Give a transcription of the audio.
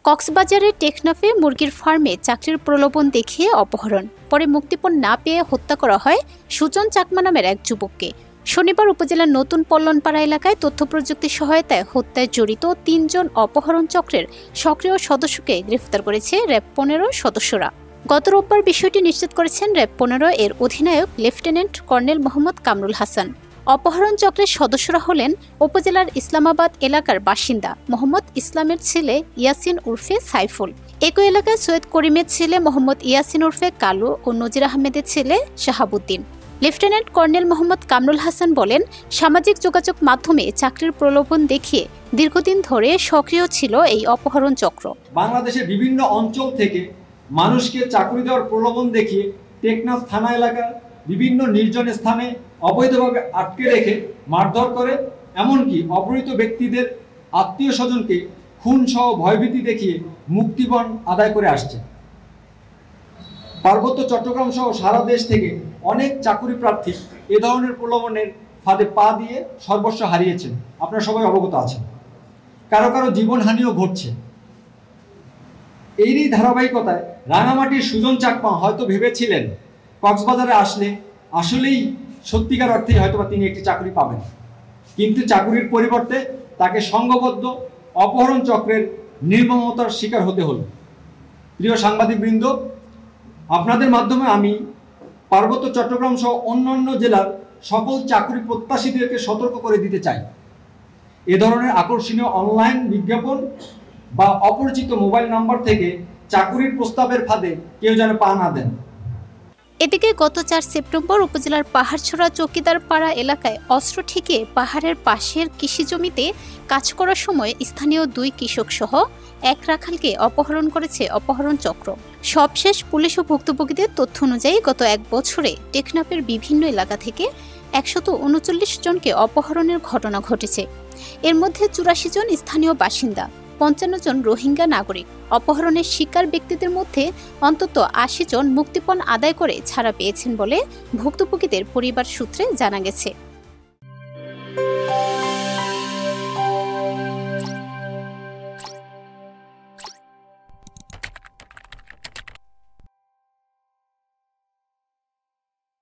কক্সবাজারের টেকনাফে মুরগির ফার্মে চাকরির প্রলোভন দেখিয়ে অপহরণ, পরে মুক্তিপণ না পেয়ে হত্যা করা হয় সুজন চাকমা নামের এক যুবককে। শনিবার উপজেলার নতুন পল্লনপাড়া এলাকায় তথ্যপ্রযুক্তি সহায়তায় হত্যায় জড়িত ৩ জন অপহরণ চক্রের সক্রিয় সদস্যকে গ্রেফতার করেছে র্যাব ১৫ সদস্যরা। গত রোববার বিষয়টি নিশ্চিত করেছেন র্যাব ১৫ এর অধিনায়ক লেফটেন্যান্ট কর্নেল মোহাম্মদ কামরুল হাসান। অপহরণ চক্রের সদস্যরা হলেন উপজেলার ইসলামাবাদ এলাকার বাসিন্দা মোহাম্মদ ইসলামের ছেলে ইয়াসিন উর্ফে সাইফুল, একই এলাকায় সৈয়দ করিমের ছেলে মোহাম্মদ ইয়াসিন উর্ফে কালু ও নজির আহমেদের ছেলে শাহাবুদ্দিন। লেফটেন্যান্ট কর্নেল মোহাম্মদ কামরুল হাসান বলেন, সামাজিক যোগাযোগ মাধ্যমে চাকরির প্রলোভন দেখিয়ে দীর্ঘদিন ধরে সক্রিয় ছিল এই অপহরণ চক্র। বাংলাদেশের বিভিন্ন অঞ্চল থেকে মানুষকে চাকরি দেওয়ার প্রলোভন দেখিয়ে টেকনাফ থানা এলাকার বিভিন্ন নির্জন স্থানে অবৈধভাবে আটকে রেখে মারধর করে, এমনকি অপহৃত ব্যক্তিদের আত্মীয় স্বজনকে খুন সহ ভয়ভীতি দেখিয়ে মুক্তিপণ আদায় করে আসছে। পার্বত্য চট্টগ্রাম সহ সারা দেশ থেকে অনেক চাকুরি প্রার্থী এ ধরনের প্রলোভনের ফাঁদে পা দিয়ে সর্বস্ব হারিয়েছেন, আপনারা সবাই অবগত আছেন। কারো কারো জীবনহানিও ঘটছে। এরই ধারাবাহিকতায় রাঙামাটির সুজন চাকমা হয়তো ভেবেছিলেন কক্সবাজারে আসলে আসলেই সত্যিকার অর্থেই হয়তোবা তিনি একটি চাকরি পাবেন, কিন্তু চাকরির পরিবর্তে তাকে সংঘবদ্ধ অপহরণ চক্রের নির্মমতার শিকার হতে হলো। প্রিয় সাংবাদিকবৃন্দ, আপনাদের মাধ্যমে আমি পার্বত্য চট্টগ্রাম সহ অন্যান্য জেলার সকল চাকরি প্রত্যাশীদেরকে সতর্ক করে দিতে চাই, এ ধরনের আকর্ষণীয় অনলাইন বিজ্ঞাপন বা অপরিচিত মোবাইল নাম্বার থেকে চাকরির প্রস্তাবের ফাঁদে কেউ যেন পা না দেন। এদিকে গত ৪ সেপ্টেম্বর উপজেলার পাহাড়ছড়া চৌকিদারপাড়া এলাকায় অস্ত্র ঠেকিয়ে পাহাড়ের পাশের কৃষি জমিতে কাজ করার সময় স্থানীয় ২ কৃষক সহ এক রাখালকে অপহরণ করেছে অপহরণ চক্র। সবশেষ পুলিশ ও ভুক্তভোগীদের তথ্য অনুযায়ী গত ১ বছরে টেকনাফের বিভিন্ন এলাকা থেকে ১৩৯ জনকে অপহরণের ঘটনা ঘটেছে। এর মধ্যে ৮৪ জন স্থানীয় বাসিন্দা, ৫৫ জন রোহিঙ্গা নাগরিক। অপহরণের শিকার ব্যক্তিদের মধ্যে অন্তত ৮০ জন মুক্তিপণ আদায় করে ছাড়া পেয়েছেন বলে ভুক্তভোগীদের পরিবার সূত্রে জানা গেছে।